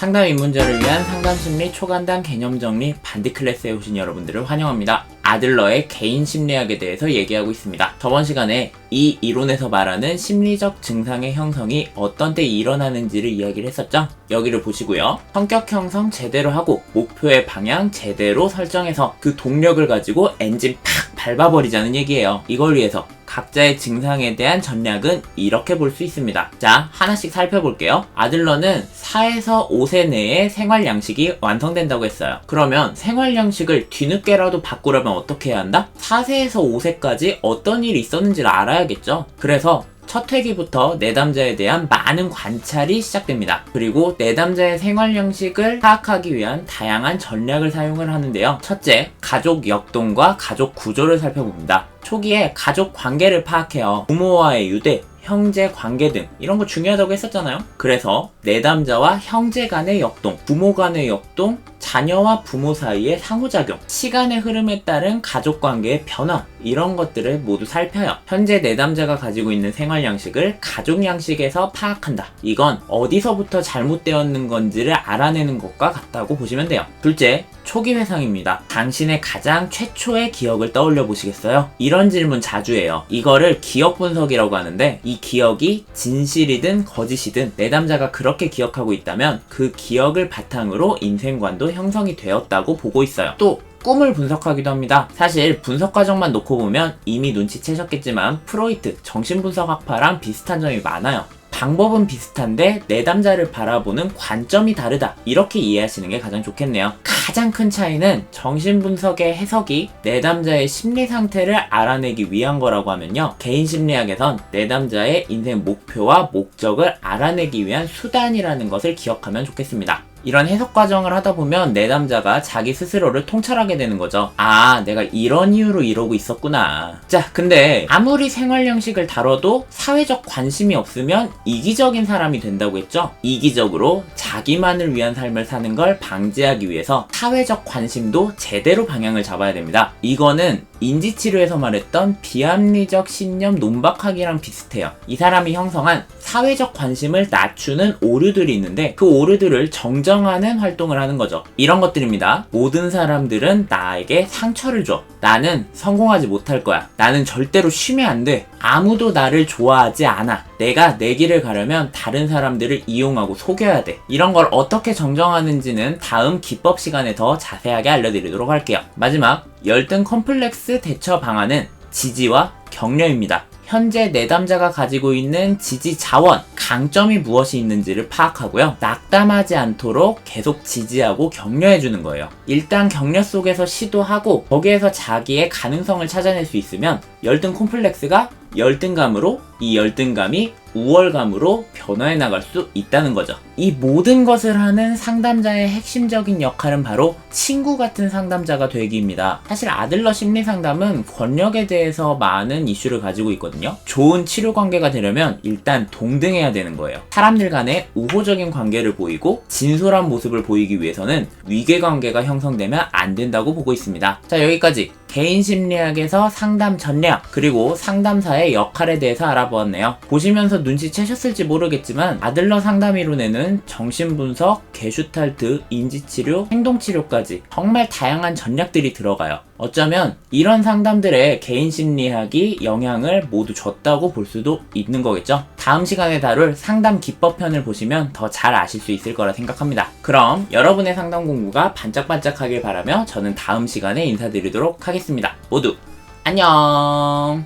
상담 입문자를 위한 상담심리 초간단 개념정리 반디 클래스에 오신 여러분들을 환영합니다. 아들러의 개인 심리학에 대해서 얘기하고 있습니다. 저번 시간에 이 이론에서 말하는 심리적 증상의 형성이 어떤 때 일어나는지를 이야기를 했었죠? 여기를 보시고요. 성격 형성 제대로 하고 목표의 방향 제대로 설정해서 그 동력을 가지고 엔진 팍 밟아버리자는 얘기예요. 이걸 위해서 각자의 증상에 대한 전략은 이렇게 볼 수 있습니다. 자, 하나씩 살펴볼게요. 아들러는 4에서 5세 내에 생활 양식이 완성된다고 했어요. 그러면 생활 양식을 뒤늦게라도 바꾸려면 어떻게 해야 한다? 4세에서 5세까지 어떤 일이 있었는지를 알아야겠죠. 그래서 첫 회기부터 내담자에 대한 많은 관찰이 시작됩니다. 그리고 내담자의 생활 양식을 파악하기 위한 다양한 전략을 사용을 하는데요. 첫째, 가족 역동과 가족 구조를 살펴봅니다. 초기에 가족 관계를 파악해요. 부모와의 유대, 형제 관계 등 이런 거 중요하다고 했었잖아요. 그래서 내담자와 형제 간의 역동, 부모 간의 역동, 자녀와 부모 사이의 상호작용, 시간의 흐름에 따른 가족 관계의 변화, 이런 것들을 모두 살펴요. 현재 내담자가 가지고 있는 생활 양식을 가족 양식에서 파악한다. 이건 어디서부터 잘못되었는 건지를 알아내는 것과 같다고 보시면 돼요. 둘째, 초기 회상입니다. 당신의 가장 최초의 기억을 떠올려 보시겠어요? 이런 질문 자주 해요. 이거를 기억 분석이라고 하는데, 이 기억이 진실이든 거짓이든 내담자가 그렇게 기억하고 있다면 그 기억을 바탕으로 인생관도 형성이 되었다고 보고 있어요. 또 꿈을 분석하기도 합니다. 사실 분석 과정만 놓고 보면 이미 눈치채셨겠지만 프로이트 정신분석학파랑 비슷한 점이 많아요. 방법은 비슷한데 내담자를 바라보는 관점이 다르다, 이렇게 이해하시는 게 가장 좋겠네요. 가장 큰 차이는 정신분석의 해석이 내담자의 심리 상태를 알아내기 위한 거라고 하면요, 개인 심리학에선 내담자의 인생 목표와 목적을 알아내기 위한 수단이라는 것을 기억하면 좋겠습니다. 이런 해석 과정을 하다 보면 내담자가 자기 스스로를 통찰하게 되는 거죠. 아, 내가 이런 이유로 이러고 있었구나. 자, 근데 아무리 생활 양식을 다뤄도 사회적 관심이 없으면 이기적인 사람이 된다고 했죠? 이기적으로 자기만을 위한 삶을 사는 걸 방지하기 위해서 사회적 관심도 제대로 방향을 잡아야 됩니다. 이거는 인지치료에서 말했던 비합리적 신념 논박학이랑 비슷해요. 이 사람이 형성한 사회적 관심을 낮추는 오류들이 있는데 그 오류들을 정정하는 활동을 하는 거죠. 이런 것들입니다. 모든 사람들은 나에게 상처를 줘. 나는 성공하지 못할 거야. 나는 절대로 쉬면 안 돼. 아무도 나를 좋아하지 않아. 내가 내 길을 가려면 다른 사람들을 이용하고 속여야 돼. 이런 걸 어떻게 정정하는지는 다음 기법 시간에 더 자세하게 알려드리도록 할게요. 마지막, 열등 컴플렉스 대처 방안은 지지와 격려입니다. 현재 내담자가 가지고 있는 지지 자원, 강점이 무엇이 있는지를 파악하고요, 낙담하지 않도록 계속 지지하고 격려해주는 거예요. 일단 격려 속에서 시도하고 거기에서 자기의 가능성을 찾아낼 수 있으면 열등 콤플렉스가 열등감으로, 이 열등감이 우월감으로 변화해 나갈 수 있다는 거죠. 이 모든 것을 하는 상담자의 핵심적인 역할은 바로 친구 같은 상담자가 되기입니다. 사실 아들러 심리상담은 권력에 대해서 많은 이슈를 가지고 있거든요. 좋은 치료 관계가 되려면 일단 동등해야 되는 거예요. 사람들 간에 우호적인 관계를 보이고 진솔한 모습을 보이기 위해서는 위계 관계가 형성되면 안 된다고 보고 있습니다. 자, 여기까지 개인 심리학에서 상담 전략, 그리고 상담사의 역할에 대해서 알아보았네요. 보시면서 눈치채셨을지 모르겠지만 아들러 상담 이론에는 정신분석, 게슈탈트, 인지치료, 행동치료까지 정말 다양한 전략들이 들어가요. 어쩌면 이런 상담들의 개인 심리학이 영향을 모두 줬다고 볼 수도 있는 거겠죠. 다음 시간에 다룰 상담 기법편을 보시면 더 잘 아실 수 있을 거라 생각합니다. 그럼 여러분의 상담 공부가 반짝반짝하길 바라며 저는 다음 시간에 인사드리도록 하겠습니다. 모두 안녕.